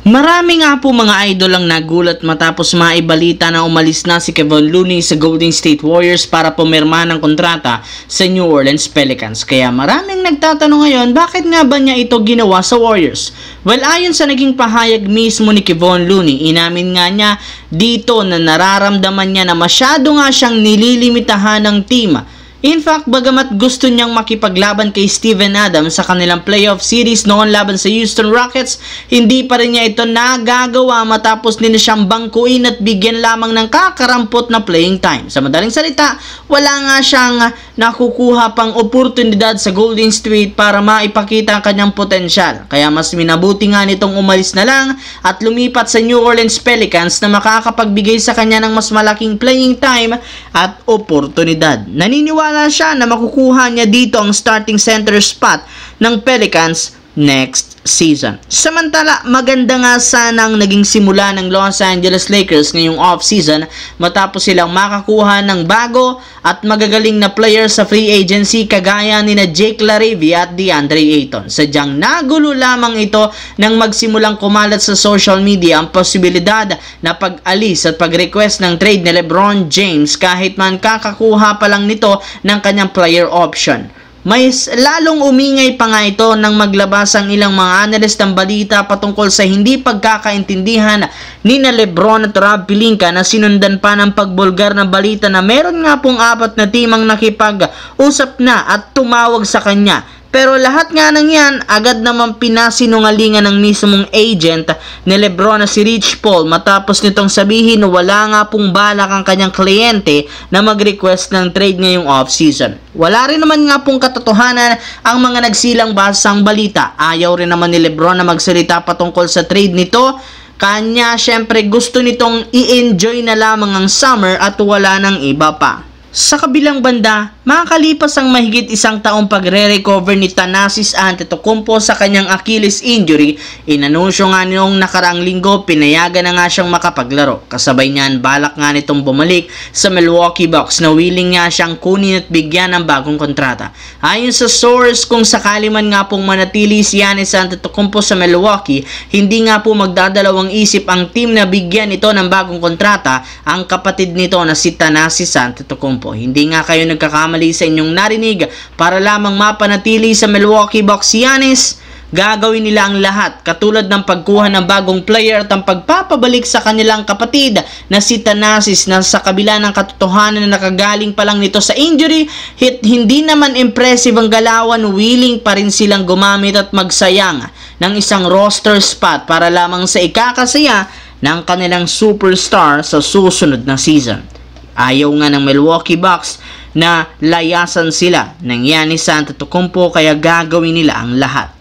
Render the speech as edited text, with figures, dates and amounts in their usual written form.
Marami nga po mga idol ang nagulat matapos maibalita na umalis na si Kevon Looney sa Golden State Warriors para pumirma ng kontrata sa New Orleans Pelicans. Kaya maraming nagtatanong ngayon, bakit nga ba niya ito ginawa sa Warriors? Well, ayon sa naging pahayag mismo ni Kevon Looney, inamin nga niya dito na nararamdaman niya na masyado nga siyang nililimitahan ng team. In fact, bagamat gusto niyang makipaglaban kay Steven Adams sa kanilang playoff series noon laban sa Houston Rockets, hindi pa rin niya ito nagagawa matapos din siyang bangkuin at bigyan lamang ng kakarampot na playing time. Sa madaling salita, wala nga siyang nakukuha pang oportunidad sa Golden State para maipakita ang kanyang potensyal. Kaya mas minabuti nga nitong umalis na lang at lumipat sa New Orleans Pelicans na makakapagbigay sa kanya ng mas malaking playing time at oportunidad. Naniniwala siya na makukuha niya dito ang starting center spot ng Pelicans next season. Samantala, maganda nga sanang naging simula ng Los Angeles Lakers ngayong off-season matapos silang makakuha ng bago at magagaling na player sa free agency kagaya ni na Jake LaRavia at DeAndre Ayton. Sadyang nagulo lamang ito nang magsimulang kumalat sa social media ang posibilidad na pag-alis at pag-request ng trade ni LeBron James kahit man kakakuha pa lang nito ng kanyang player option. May lalong umingay pa nga ito nang maglabas ang ilang mga analyst ng balita patungkol sa hindi pagkakaintindihan ni na LeBron at Rob Pelinka na sinundan pa ng pagbulgar na balita na meron nga pong 4 na timang nakipag-usap na at tumawag sa kanya. Pero lahat nga ng yan, agad naman pinasinungalingan ng mismong agent ni LeBron na si Rich Paul matapos nitong sabihin na wala nga pong balak ang kanyang kliyente na mag-request ng trade ngayong off-season. Wala rin naman nga pong katotohanan ang mga nagsilang basang balita. Ayaw rin naman ni LeBron na magsalita patungkol sa trade nito. Kanya syempre gusto nitong i-enjoy na lamang ang summer at wala ng iba pa. Sa kabilang banda, makakalipas ang mahigit 1 taong pagre-recover ni Thanasis Antetokounmpo sa kanyang Achilles injury, inanunsyo nga noong nakaraang linggo pinayagan na nga siyang makapaglaro. Kasabay niyan, balak nga nitong bumalik sa Milwaukee Bucks na willing nga siyang kunin at bigyan ng bagong kontrata. Ayon sa source, kung sakali man nga pong manatili si Giannis Antetokounmpo sa Milwaukee, hindi nga po magdadalawang isip ang team na bigyan ito ng bagong kontrata ang kapatid nito na si Thanasis Antetokounmpo. Hindi nga kayo nagkakamali sa inyong narinig. Para lamang mapanatili sa Milwaukee Bucks si Giannis, gagawin nila ang lahat katulad ng pagkuha ng bagong player at ang pagpapabalik sa kanilang kapatid na si Thanasis na sa kabila ng katotohanan na nakagaling pa lang nito sa injury, hindi naman impressive ang galawan, willing pa rin silang gumamit at magsayang ng isang roster spot para lamang sa ikakasaya ng kanilang superstar sa susunod na season. Ayaw nga ng Milwaukee Bucks na layasan sila ng Giannis Antetokounmpo kaya gagawin nila ang lahat